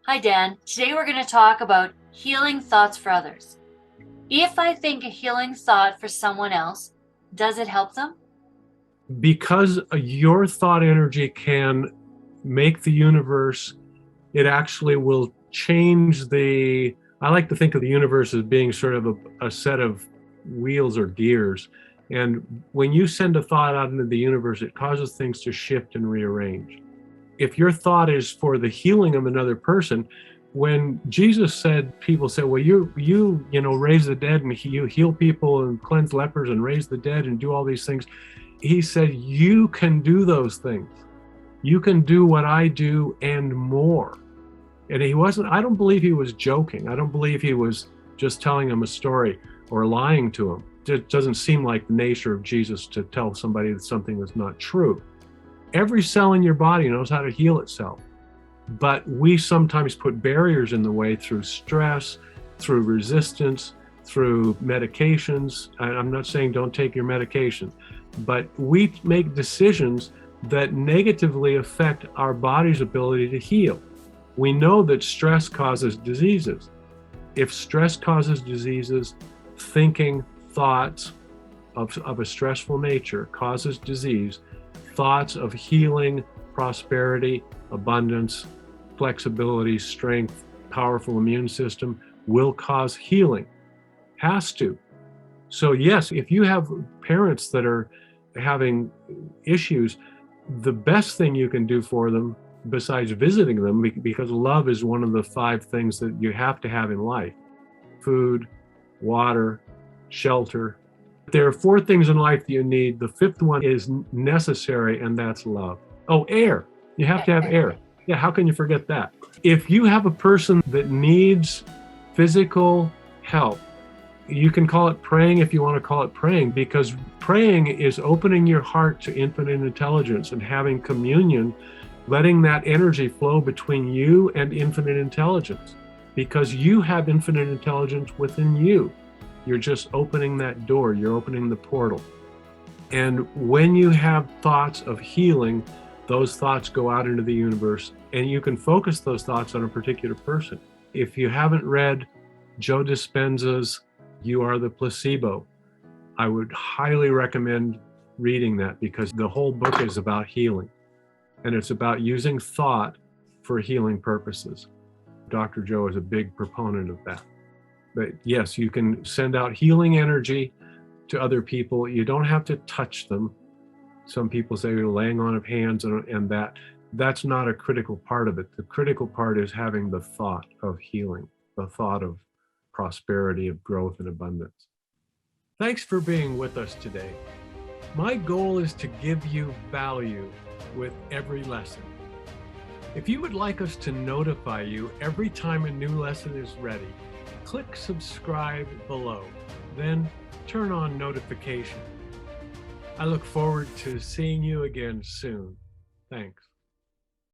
Hi, Dan. Today we're going to talk about healing thoughts for others. If I think a healing thought for someone else, does it help them? Because your thought energy can make the universe, it actually will change the. I like to think of the universe as being sort of a set of wheels or gears. And when you send a thought out into the universe, it causes things to shift and rearrange. If your thought is for the healing of another person, when Jesus said, people say, well, you raise the dead and you heal people and cleanse lepers and raise the dead and do all these things. He said, you can do those things. You can do what I do and more. And I don't believe he was joking. I don't believe he was just telling him a story or lying to him. It doesn't seem like the nature of Jesus to tell somebody something that's not true. Every cell in your body knows how to heal itself. But we sometimes put barriers in the way through stress, through resistance, through medications. I'm not saying don't take your medication, but we make decisions that negatively affect our body's ability to heal. We know that stress causes diseases. If stress causes diseases, thinking thoughts of a stressful nature causes disease. Thoughts of healing, prosperity, abundance, flexibility, strength, powerful immune system will cause healing. Has to. So yes, if you have parents that are having issues, the best thing you can do for them, besides visiting them, because love is one of the 5 things that you have to have in life: food, water, shelter. There are 4 things in life that you need. The 5th one is necessary, and that's love. Oh, air. You have to have air. Yeah, how can you forget that? If you have a person that needs physical help, you can call it praying if you want to call it praying, because praying is opening your heart to infinite intelligence and having communion, letting that energy flow between you and infinite intelligence, because you have infinite intelligence within you. You're just opening that door, you're opening the portal. And when you have thoughts of healing, those thoughts go out into the universe, and you can focus those thoughts on a particular person. If you haven't read Joe Dispenza's You Are the Placebo, I would highly recommend reading that, because the whole book is about healing, and it's about using thought for healing purposes. Dr. Joe is a big proponent of that. But yes, you can send out healing energy to other people. You don't have to touch them. Some people say you're laying on of hands, and that's not a critical part of it. The critical part is having the thought of healing, the thought of prosperity, of growth and abundance. Thanks for being with us today. My goal is to give you value with every lesson. If you would like us to notify you every time a new lesson is ready, click subscribe below, then turn on notifications. I look forward to seeing you again soon. Thanks.